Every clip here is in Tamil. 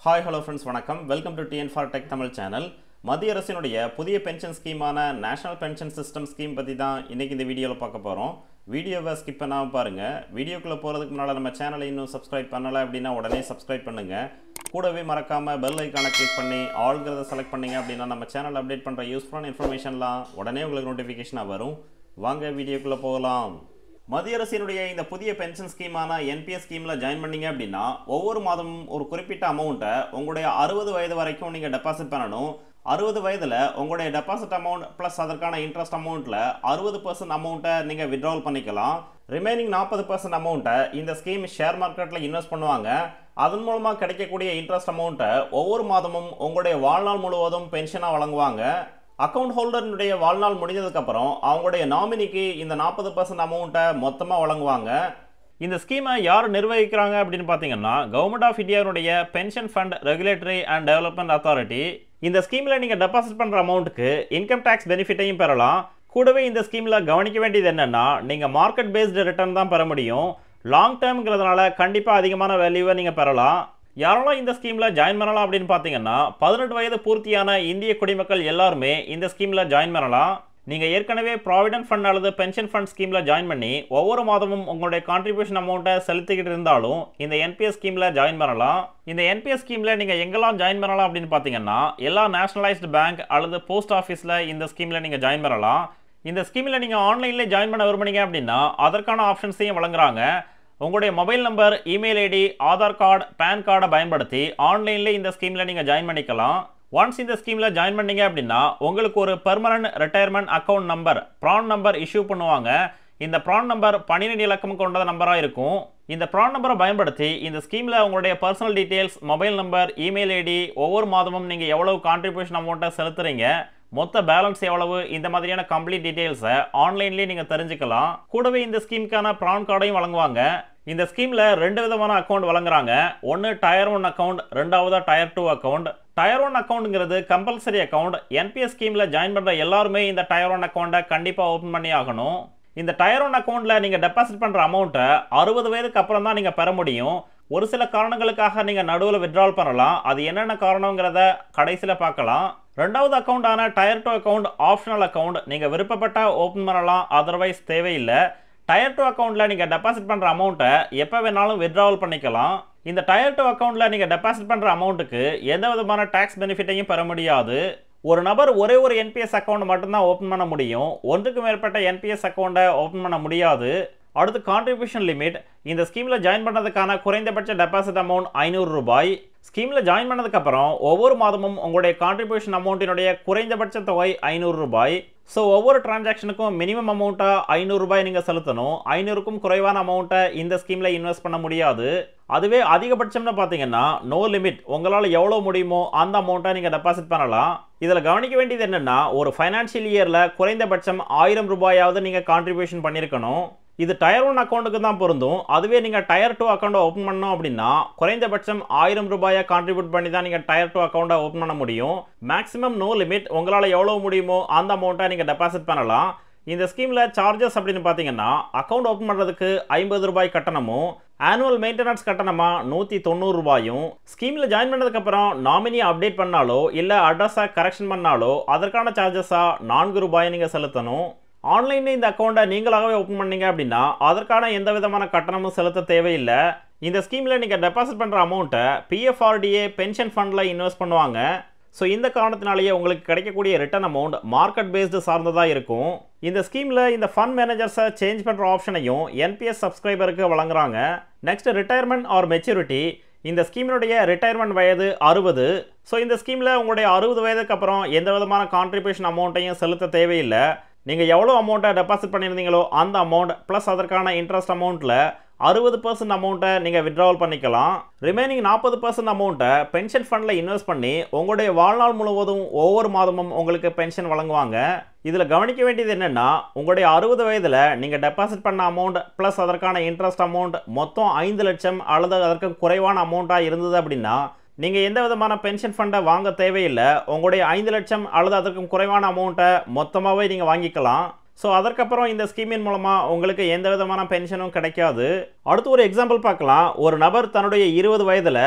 Hi, hello friends, வணக்கம். Welcome to TN for Tech Tamil channel. மத்திய அரசினுடைய புதிய பென்ஷன் ஸ்கீமான நேஷனல் பென்ஷன் சிஸ்டம் ஸ்கீம் பற்றி தான் இன்றைக்கி இந்த வீடியோவில் பார்க்க போகிறோம். வீடியோவை ஸ்கிப் பண்ணாமல் பாருங்கள். வீடியோக்குள்ளே போகிறதுக்கு முன்னால் நம்ம சேனலை இன்னும் சப்ஸ்கிரைப் பண்ணலை அப்படின்னா உடனே சப்ஸ்கிரைப் பண்ணுங்கள். கூடவே மறக்காமல் பெல் ஐக்கானை கிளிக் பண்ணி ஆல்கிறத செலக்ட் பண்ணிங்க அப்படின்னா நம்ம சேனல் அப்டேட் பண்ணுற யூஸ்ஃபுல்லான இன்ஃபர்மேஷன்லாம் உடனே உங்களுக்கு நோட்டிஃபிகேஷனாக வரும். வாங்க வீடியோக்குள்ளே போகலாம். மத்திய அரசினுடைய இந்த புதிய பென்ஷன் ஸ்கீமான என்பிஎஸ் ஸ்கீமில் ஜாயின் பண்ணிங்க அப்படின்னா ஒவ்வொரு மாதமும் ஒரு குறிப்பிட்ட அமௌண்ட்டை உங்களுடைய 60 வயது வரைக்கும் நீங்கள் டெபாசிட் பண்ணணும். 60 வயதில் உங்களுடைய டெபாசிட் அமௌண்ட் ப்ளஸ் அதற்கான இன்ட்ரெஸ்ட் அமௌண்ட்டில் 60% அமௌண்ட்டை நீங்கள் வித்ட்ராவல் பண்ணிக்கலாம். ரிமைனிங் 40% அமௌண்ட்டை இந்த ஸ்கீம் ஷேர் மார்க்கெட்டில் இன்வெஸ்ட் பண்ணுவாங்க. அதன் மூலமாக கிடைக்கக்கூடிய இன்ட்ரெஸ்ட் அமௌண்ட்டை ஒவ்வொரு மாதமும் உங்களுடைய வாழ்நாள் முழுவதும் பென்ஷனாக வழங்குவாங்க. அக்கௌண்ட் ஹோல்டருடைய வாழ்நாள் முடிஞ்சதுக்கப்புறம் அவங்களுடைய நாமினிக்கு இந்த 40% அமௌண்ட்டை மொத்தமாக வழங்குவாங்க. இந்த ஸ்கீமை யார் நிர்வகிக்கிறாங்க அப்படின்னு பார்த்தீங்கன்னா கவர்மெண்ட் ஆஃப் இந்தியாவுடைய pension fund regulatory and development authority. இந்த ஸ்கீமில் நீங்கள் டெபாசிட் பண்ணுற அமௌண்ட்டுக்கு இன்கம் டேக்ஸ் பெனிஃபிட்டையும் பெறலாம். கூடவே இந்த ஸ்கீமில் கவனிக்க வேண்டியது என்னென்னா நீங்கள் மார்க்கெட் பேஸ்டு ரிட்டர்ன் தான் பெற முடியும். லாங் டேர்ம்ங்கிறதுனால கண்டிப்பாக அதிகமான வேல்யூவை நீங்கள் பெறலாம். யாரெல்லாம் இந்த ஸ்கீமில் ஜாயின் பண்ணலாம் அப்படின்னு பார்த்தீங்கன்னா 18 வயது பூர்த்தியான இந்திய குடிமக்கள் எல்லாருமே இந்த ஸ்கீமில் ஜாயின் பண்ணலாம். நீங்கள் ஏற்கனவே ப்ராவிடென்ட் ஃபண்ட் அல்லது பென்ஷன் ஃபண்ட் ஸ்கீமில் ஜாயின் பண்ணி ஒவ்வொரு மாதமும் உங்களுடைய கான்ட்ரிபியூஷன் அமௌண்ட்டை செலுத்திக்கிட்டு இருந்தாலும் இந்த என்பிஎஸ் ஸ்கீமில் ஜாயின் பண்ணலாம். இந்த என்பிஎஸ் ஸ்கீமில் நீங்கள் எங்கெல்லாம் ஜாயின் பண்ணலாம் அப்படின்னு பார்த்தீங்கன்னா எல்லா நேஷனலைஸ்டு பேங்க் அல்லது போஸ்ட் ஆஃபீஸில் இந்த ஸ்கீமில் நீங்கள் ஜாயின் பண்ணலாம். இந்த ஸ்கீமில் நீங்கள் ஆன்லைனில் ஜாயின் பண்ண விரும்புனீங்க அப்படின்னா அதற்கான ஆப்ஷன்ஸையும் வழங்குறாங்க. உங்களுடைய mobile number, email ID, Aadhaar card, PAN கார்டை பயன்படுத்தி ஆன்லைனில் இந்த ஸ்கீமில் நீங்கள் ஜாயின் பண்ணிக்கலாம். ஒன்ஸ் இந்த ஸ்கீமில் ஜாயின் பண்ணீங்க அப்படின்னா உங்களுக்கு ஒரு permanent retirement account number PRAN number issue பண்ணுவாங்க. இந்த ப்ரான் நம்பர் 12 இலக்கம் கொண்ட நம்பராக இருக்கும். இந்த ப்ரான் நம்பரை பயன்படுத்தி இந்த ஸ்கீமில் உங்களுடைய personal details, mobile number, email ID, ஒவ்வொரு மாதமும் நீங்கள் எவ்வளவு கான்ட்ரிபியூஷன் அமௌண்ட்டை செலுத்துறீங்க, மொத்த பேலன்ஸ் எவ்வளவு, இந்த மாதிரியான கம்ப்ளீட் டீட்டெயில்ஸை ஆன்லைன்லேயே நீங்கள் தெரிஞ்சுக்கலாம். கூடவே இந்த ஸ்கீமுக்கான ப்ரான் கார்டையும் வழங்குவாங்க. இந்த ஸ்கீமில் 2 விதமான அக்கௌண்ட் வழங்குறாங்க. ஒன்று டயர் 1 அக்கௌண்ட், ரெண்டாவது டயர் 2 அக்கௌண்ட். டயர் 1 அக்கௌண்ட்ங்கிறது கம்பல்சரி அக்கௌண்ட். என்பிஎஸ் ஸ்கீமில் ஜாயின் பண்ணுற எல்லாருமே இந்த டயர் 1 அக்கௌண்ட்டை கண்டிப்பாக ஓப்பன் பண்ணி ஆகணும். இந்த டயர் 1 அக்கௌண்ட்டில் நீங்கள் டெபாசிட் பண்ணுற அமௌண்ட்டை 60 வயதுக்கு அப்புறம் தான் நீங்கள் பெற முடியும். ஒரு சில காரணங்களுக்காக நீங்கள் நடுவில் வித்ட்ராவல் பண்ணலாம். அது என்னென்ன காரணங்கிறத கடைசியில் பார்க்கலாம். ரெண்டாவது அக்கௌண்டான டயர் 2 அக்கௌண்ட் ஆப்ஷனல் அக்கௌண்ட். நீங்கள் விருப்பப்பட்டால் ஓப்பன் பண்ணலாம், அதர்வைஸ் தேவையில்லை. டயர் 2 அக்கௌண்ட்டில் நீங்கள் டெபாசிட் பண்ணுற அமௌண்ட்டை எப்போ வேணாலும் வித்ட்ராவல் பண்ணிக்கலாம். இந்த டயர் 2 அக்கௌண்ட்டில் நீங்கள் டெபாசிட் பண்ணுற அமௌண்ட்டுக்கு எந்த விதமான டேக்ஸ் பெனிஃபிட்டையும் பெற முடியாது. ஒரு நபர் ஒரே ஒரு என்பிஎஸ் அக்கௌண்ட் மட்டும்தான் ஓப்பன் பண்ண முடியும். ஒன்றுக்கு மேற்பட்ட என்பிஎஸ் அக்கௌண்ட்டை ஓப்பன் பண்ண முடியாது. அடுத்து கான்ட்ரிபியூஷன் லிமிட். இந்த ஸ்கீமில் ஜாயின் பண்ணதுக்கான குறைந்தபட்ச டெபாசிட் அமௌண்ட் 500 ரூபாய். ஸ்கீமில் ஜாயின் பண்ணதுக்கப்புறம் ஒவ்வொரு மாதமும் உங்களுடைய கான்ட்ரிபியூஷன் அமௌண்ட்டினுடைய குறைந்தபட்ச தொகை 500 ரூபாய். ஸோ ஒவ்வொரு டிரான்சாக்ஷனுக்கும் மினிமம் அமௌண்ட்டாக 500 ரூபாய் நீங்கள் செலுத்தணும். 500க்கும் குறைவான அமௌண்ட்டை இந்த ஸ்கீமில் இன்வெஸ்ட் பண்ண முடியாது. அதுவே அதிகபட்சம்னு பார்த்தீங்கன்னா நோ லிமிட், உங்களால் எவ்வளோ முடியுமோ அந்த அமௌண்ட்டை நீங்கள் டெபாசிட் பண்ணலாம். இதில் கவனிக்க வேண்டியது என்னென்னா ஒரு ஃபைனான்ஷியல் இயரில் குறைந்தபட்சம் 1000 ரூபாயாவது நீங்கள் கான்ட்ரிபியூஷன் பண்ணியிருக்கணும். இது டயர் 1 அக்கௌண்ட்டுக்கு தான் பொருந்தும். அதுவே நீங்கள் டயர் 2 அக்கௌண்ட்டை ஓப்பன் பண்ணோம் அப்படின்னா குறைந்தபட்சம் 1000 ரூபாயை கான்ட்ரிபியூட் பண்ணி தான் நீங்கள் டயர் 2 அக்கௌண்ட்டை ஓப்பன் பண்ண முடியும். மேக்ஸிமம் நோ லிமிட், உங்களால் எவ்வளோ முடியுமோ அந்த அமௌண்ட்டை நீங்கள் டெபாசிட் பண்ணலாம். இந்த ஸ்கீமில் சார்ஜஸ் அப்படின்னு பார்த்தீங்கன்னா அக்கௌண்ட் ஓப்பன் பண்ணுறதுக்கு 50 ரூபாய் கட்டணமும், ஆனுவல் மெயின்டெனன்ஸ் கட்டணமாக 190 ரூபாயும், ஸ்கீமில் ஜாயின் பண்ணதுக்கப்புறம் நாமினியை அப்டேட் பண்ணாலோ இல்லை அட்ரஸை கரெக்ஷன் பண்ணாலோ அதற்கான சார்ஜஸாக 4 ரூபாயை நீங்கள் செலுத்தணும். ஆன்லைனில் இந்த அக்கௌண்ட்டை நீங்களாகவே ஓப்பன் பண்ணீங்க அப்படின்னா அதற்கான எந்த விதமான கட்டணமும் செலுத்த தேவையில்லை. இந்த ஸ்கீமில் நீங்கள் டெபாசிட் பண்ணுற அமௌண்ட்டை பிஎஃப்ஆர்டிஏ பென்ஷன் ஃபண்டில் இன்வெஸ்ட் பண்ணுவாங்க. ஸோ இந்த காரணத்தினாலேயே உங்களுக்கு கிடைக்கக்கூடிய ரிட்டர்ன் அமௌண்ட் மார்க்கெட் பேஸ்டு சார்ந்ததாக இருக்கும். இந்த ஸ்கீமில் இந்த ஃபண்ட் மேனேஜர்ஸை சேஞ்ச் பண்ணுற ஆப்ஷனையும் என்பிஎஸ் சப்ஸ்கிரைபருக்கு வழங்குறாங்க. Next retirement R maturity. இந்த ஸ்கீமினுடைய ரிட்டையர்மெண்ட் வயது 60. ஸோ இந்த ஸ்கீமில் உங்களுடைய 60 வயதுக்கு அப்புறம் எந்த விதமான கான்ட்ரிபியூஷன் அமௌண்ட்டையும் செலுத்த தேவையில்லை. நீங்கள் எவ்வளோ அமௌண்ட்டை டெபாசிட் பண்ணியிருந்தீங்களோ அந்த அமௌண்ட் ப்ளஸ் அதற்கான இன்ட்ரெஸ்ட் அமௌண்ட்டில் 60% அமௌண்ட்டை நீங்கள் வித்ட்ராவல் பண்ணிக்கலாம். ரிமைனிங் 40% அமௌண்ட்டை பென்ஷன் ஃபண்டில் இன்வெஸ்ட் பண்ணி உங்களுடைய வாழ்நாள் முழுவதும் ஒவ்வொரு மாதமும் உங்களுக்கு பென்ஷன் வழங்குவாங்க. இதில் கவனிக்க வேண்டியது என்னென்னா உங்களுடைய 60 வயதில் நீங்கள் டெபாசிட் பண்ண அமௌண்ட் ப்ளஸ் அதற்கான இன்ட்ரெஸ்ட் அமௌண்ட் மொத்தம் 5 லட்சம் அல்லது அதற்கு குறைவான அமௌண்ட்டாக இருந்தது அப்படின்னா நீங்கள் எந்த விதமான பென்ஷன் ஃபண்டை வாங்க தேவையில்லை. உங்களுடைய 5 லட்சம் அல்லது அதற்கும் குறைவான அமௌண்ட்டை மொத்தமாகவே நீங்கள் வாங்கிக்கலாம். ஸோ அதற்கப்புறம் இந்த ஸ்கீமின் மூலமாக உங்களுக்கு எந்த விதமான பென்ஷனும் கிடைக்காது. அடுத்து ஒரு எக்ஸாம்பிள் பார்க்கலாம். ஒரு நபர் தன்னுடைய 20 வயதில்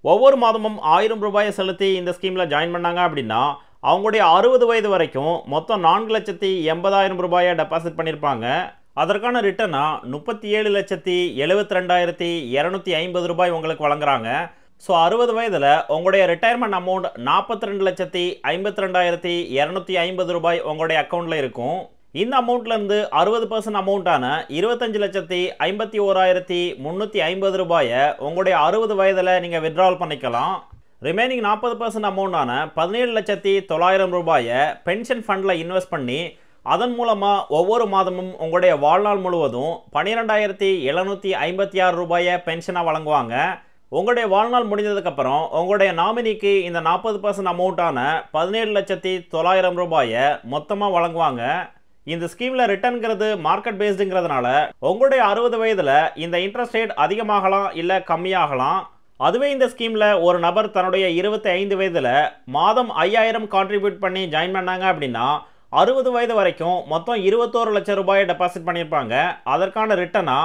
ஒவ்வொரு மாதமும் 1000 ரூபாயை செலுத்தி இந்த ஸ்கீமில் ஜாயின் பண்ணாங்க அப்படின்னா அவங்களுடைய 60 வயது வரைக்கும் மொத்தம் 4,80,000 ரூபாயை டெபாசிட் பண்ணியிருப்பாங்க. அதற்கான ரிட்டர்னா 37,72,250 ரூபாய் உங்களுக்கு வழங்குறாங்க. ஸோ 60 வயதில் உங்களுடைய ரிட்டையர்மெண்ட் அமௌண்ட் 42,52,250 ரூபாய் உங்களுடைய அக்கௌண்ட்டில் இருக்கும். இந்த அமௌண்ட்லேருந்து 60% அமௌண்ட்டான 25,51,350 ரூபாயை உங்களுடைய 60 வயதில் நீங்கள் வித்ட்ராவல் பண்ணிக்கலாம். ரிமைனிங் 40% அமௌண்ட்டான 17,09,000 ரூபாயை பென்ஷன் ஃபண்டில் இன்வெஸ்ட் பண்ணி அதன் மூலமாக ஒவ்வொரு மாதமும் உங்களுடைய வாழ்நாள் முழுவதும் 12,756 ரூபாயை பென்ஷனாக வழங்குவாங்க. உங்களுடைய வாழ்நாள் முடிஞ்சதுக்கப்புறம் உங்களுடைய நாமினிக்கு இந்த 40% அமௌண்ட்டான 17,09,000 ரூபாயை மொத்தமாக வழங்குவாங்க. இந்த ஸ்கீமில் ரிட்டர்ன்கிறது மார்க்கெட் பேஸ்டுங்கிறதுனால உங்களுடைய 60 வயதில் இந்த இன்ட்ரெஸ்ட் ரேட் அதிகமாகலாம் இல்லை கம்மியாகலாம். அதுவே இந்த ஸ்கீமில் ஒரு நபர் தன்னுடைய 25 வயதில் மாதம் 5,000 கான்ட்ரிபியூட் பண்ணி ஜாயின் பண்ணாங்க அப்படின்னா 60 வயது வரைக்கும் மொத்தம் 21 லட்சம் ரூபாயை டெபாசிட் பண்ணியிருப்பாங்க. அதற்கான ரிட்டர்னா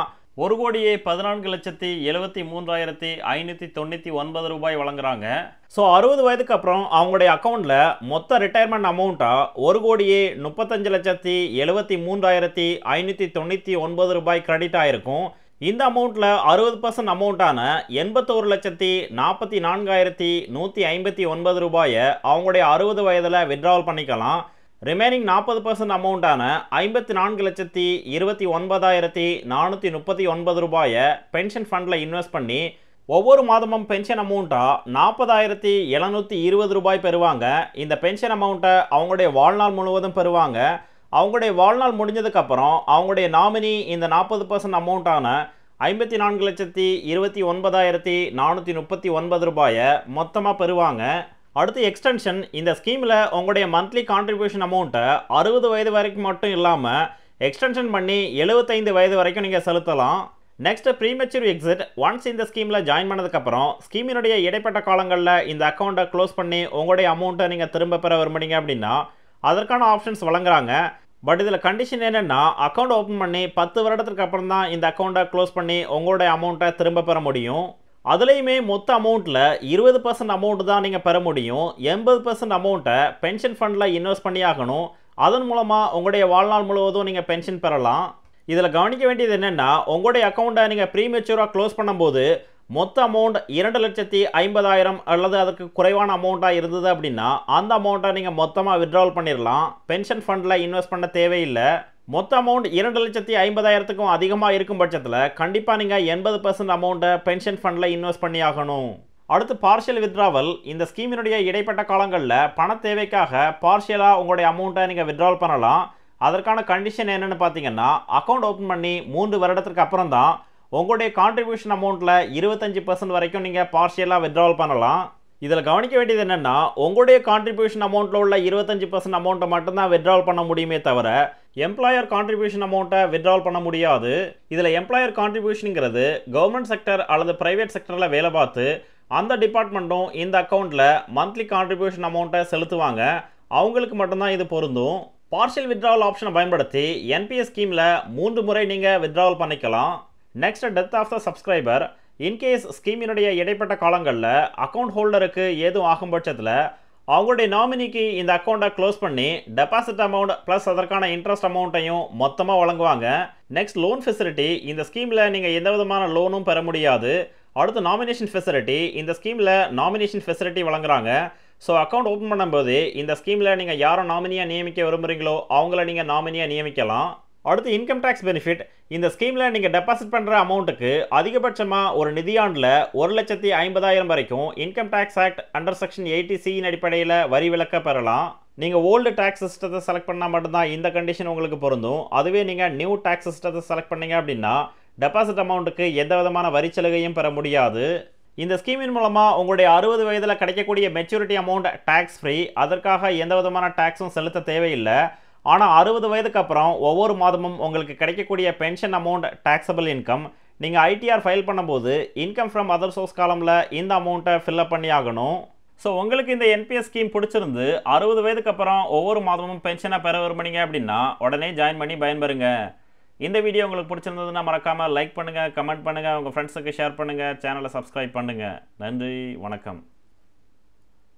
1,14,73,599 ரூபாய் வழங்குறாங்க. ஸோ 60 வயதுக்கு அப்புறம் அவங்களுடைய அக்கௌண்ட்டில் மொத்த ரிட்டையர்மெண்ட் அமௌண்ட்டாக 1,35,73,599 ரூபாய் கிரெடிட் ஆகிருக்கும். இந்த அமௌண்ட்டில் 60% அமௌண்ட்டான 81,44,159 ரூபாயை அவங்களுடைய 60 வயதில் வித்ட்ராவல் பண்ணிக்கலாம். ரிமைனிங் 40% அமௌண்ட்டான 54,29,439 ரூபாயை பென்ஷன் ஃபண்டில் இன்வெஸ்ட் பண்ணி ஒவ்வொரு மாதமும் பென்ஷன் அமௌண்ட்டாக 40,720 ரூபாய் பெறுவாங்க. இந்த பென்ஷன் அமௌண்ட்டை அவங்களுடைய வாழ்நாள் முழுவதும் பெறுவாங்க. அவங்களுடைய வாழ்நாள் முடிஞ்சதுக்கப்புறம் அவங்களுடைய நாமினி இந்த 40% அமௌண்ட்டான 54,29,439 ரூபாயை மொத்தமாக பெறுவாங்க. அடுத்து எக்ஸ்டென்ஷன். இந்த ஸ்கீமில் உங்களுடைய மந்த்லி கான்ட்ரிபியூஷன் அமௌண்ட்டை 60 வயது வரைக்கும் மட்டும் இல்லாமல் எக்ஸ்டென்ஷன் பண்ணி 75 வயது வரைக்கும் நீங்கள் செலுத்தலாம். Next premature exit. ஒன்ஸ் இந்த ஸ்கீமில் ஜாயின் பண்ணதுக்கப்புறம் ஸ்கீமினுடைய இடைப்பட்ட காலங்களில் இந்த அக்கௌண்ட்டை க்ளோஸ் பண்ணி உங்களுடைய அமௌண்ட்டை நீங்கள் திரும்ப பெற விரும்புனீங்க அப்படின்னா அதற்கான ஆப்ஷன்ஸ் வழங்குறாங்க. பட் இதில் கண்டிஷன் என்னென்னா அக்கௌண்ட் ஓப்பன் பண்ணி 10 வருடத்துக்கு அப்புறம் தான் இந்த அக்கௌண்ட்டை க்ளோஸ் பண்ணி உங்களுடைய அமௌண்ட்டை திரும்ப பெற முடியும். அதுலேயுமே மொத்த அமௌண்ட்டில் 20% அமௌண்ட்டு தான் நீங்கள் பெற முடியும். 80% அமௌண்ட்டை பென்ஷன் ஃபண்டில் இன்வெஸ்ட் பண்ணி ஆகணும். அதன் மூலமாக உங்களுடைய வாழ்நாள் முழுவதும் நீங்கள் பென்ஷன் பெறலாம். இதில் கவனிக்க வேண்டியது என்னென்னா உங்களுடைய அக்கௌண்ட்டை நீங்கள் ப்ரீமெச்சூராக க்ளோஸ் பண்ணும்போது மொத்த அமௌண்ட் 2,50,000 அல்லது அதுக்கு குறைவான அமௌண்ட்டாக இருந்தது அப்படின்னா அந்த அமௌண்ட்டை நீங்கள் மொத்தமாக வித்ட்ராவல் பண்ணிடலாம். பென்ஷன் ஃபண்டில் இன்வெஸ்ட் பண்ண தேவையில்லை. மொத்த அமௌண்ட் 2,50,000க்கும் அதிகமாக இருக்கும் பட்சத்தில் கண்டிப்பாக நீங்கள் 80% அமௌண்ட்டை பென்ஷன் ஃபண்டில் இன்வெஸ்ட் பண்ணி ஆகணும். அடுத்து பார்ஷியல் வித்ட்ராவல். இந்த ஸ்கீமினுடைய இடைப்பட்ட காலங்களில் பண தேவைக்காக பார்ஷியலாக உங்களுடைய அமௌண்ட்டை நீங்கள் வித்ட்ராவல் பண்ணலாம். அதற்கான கண்டிஷன் என்னென்னு பார்த்தீங்கன்னா அக்கௌண்ட் ஓப்பன் பண்ணி 3 வருடத்துக்கு அப்புறம் தான் உங்களுடைய கான்ட்ரிபியூஷன் அமௌண்ட்டில் 25% வரைக்கும் நீங்கள் பார்ஷியலாக வித்ட்ராவல் பண்ணலாம். இதில் கவனிக்க வேண்டியது என்னென்னா உங்களுடைய கான்ட்ரிபியூஷன் அமௌண்ட்டில் உள்ள 25% அமௌண்ட்டை மட்டும்தான் வித்ட்ராவல் பண்ண முடியுமே தவிர எம்ப்ளாயர் கான்ட்ரிபியூஷன் அமௌண்ட்டை வித்ட்ராவல் பண்ண முடியாது. இதில் எம்ப்ளாயர் கான்ட்ரிபியூஷனுங்கிறது கவர்மெண்ட் செக்டர் அல்லது ப்ரைவேட் செக்டரில் வேலை பார்த்து அந்த டிபார்ட்மெண்ட்டும் இந்த அக்கௌண்ட்டில் மந்த்லி கான்ட்ரிபியூஷன் அமௌண்ட்டை செலுத்துவாங்க. அவங்களுக்கு மட்டும்தான் இது பொருந்தும். பார்ஷியல் வித்ட்ராவல் ஆப்ஷனை பயன்படுத்தி என்பிஎஸ் ஸ்கீமில் 3 முறை நீங்கள் வித்ட்ராவல் பண்ணிக்கலாம். Next death of the subscriber. In case ஸ்கீமினுடைய இடைப்பட்ட காலங்களில் அக்கௌண்ட் ஹோல்டருக்கு ஏதும் ஆகும் பட்சத்தில் அவங்களுடைய நாமினிக்கு இந்த அக்கௌண்ட்டை க்ளோஸ் பண்ணி டெபாசிட் அமௌண்ட் ப்ளஸ் அதற்கான இன்ட்ரெஸ்ட் அமௌண்ட்டையும் மொத்தமாக வழங்குவாங்க. Next loan facility. இந்த ஸ்கீமில் நீங்கள் எந்த விதமான லோனும் பெற முடியாது. அடுத்து நாமினேஷன் ஃபெசிலிட்டி. இந்த ஸ்கீமில் நாமினேஷன் ஃபெசிலிட்டி வழங்குறாங்க. ஸோ அக்கௌண்ட் ஓப்பன் பண்ணும்போது இந்த ஸ்கீமில் நீங்கள் யாரை நாமினியாக நியமிக்க விரும்புகிறீங்களோ அவங்கள நீங்கள் நாமினியாக நியமிக்கலாம். அடுத்து இன்கம் டேக்ஸ் பெனிஃபிட். இந்த ஸ்கீமில் நீங்கள் டெபாசிட் பண்ணுற அமௌண்ட்டுக்கு அதிகபட்சமாக ஒரு நிதியாண்டில் 1,50,000 வரைக்கும் income tax act under section 80C அடிப்படையில் வரி விலக்க பெறலாம். நீங்கள் ஓல்டு டேக்ஸ் சிஸ்டத்தை செலக்ட் பண்ணால் மட்டும்தான் இந்த கண்டிஷன் உங்களுக்கு பொருந்தும். அதுவே நீங்கள் நியூ டேக்ஸ் சிஸ்டத்தை செலக்ட் பண்ணீங்க அப்படின்னா டெபாசிட் அமௌண்ட்டுக்கு எந்த விதமான வரி சலுகையும் பெற முடியாது. இந்த ஸ்கீமின் மூலமாக உங்களுடைய 60 வயதில் கிடைக்கக்கூடிய மெச்சூரிட்டி அமௌண்ட் டேக்ஸ் ஃப்ரீ. அதற்காக எந்த விதமான டேக்ஸும் செலுத்த தேவையில்லை. ஆனால் 60 வயதுக்கு அப்புறம் ஒவ்வொரு மாதமும் உங்களுக்கு கிடைக்கக்கூடிய பென்ஷன் அமௌண்ட் டேக்ஸபிள் இன்கம். நீங்கள் ஐடிஆர் ஃபைல் பண்ணும்போது இன்கம் ஃப்ரம் அதர் சோர்ஸ் காலமில் இந்த அமௌண்ட்டை ஃபில்அப் பண்ணி ஆகணும். ஸோ உங்களுக்கு இந்த என்பிஎஸ் ஸ்கீம் பிடிச்சிருந்து 60 வயதுக்கு அப்புறம் ஒவ்வொரு மாதமும் பென்ஷனை பெற விரும்புனீங்க அப்படின்னா உடனே ஜாயின் பண்ணி பயன்பெறுங்க. இந்த வீடியோ உங்களுக்கு பிடிச்சிருந்ததுன்னா மறக்காமல் லைக் பண்ணுங்கள், கமெண்ட் பண்ணுங்கள், உங்கள் ஃப்ரெண்ட்ஸுக்கு ஷேர் பண்ணுங்கள், சேனலை சப்ஸ்கிரைப் பண்ணுங்கள். நன்றி, வணக்கம்.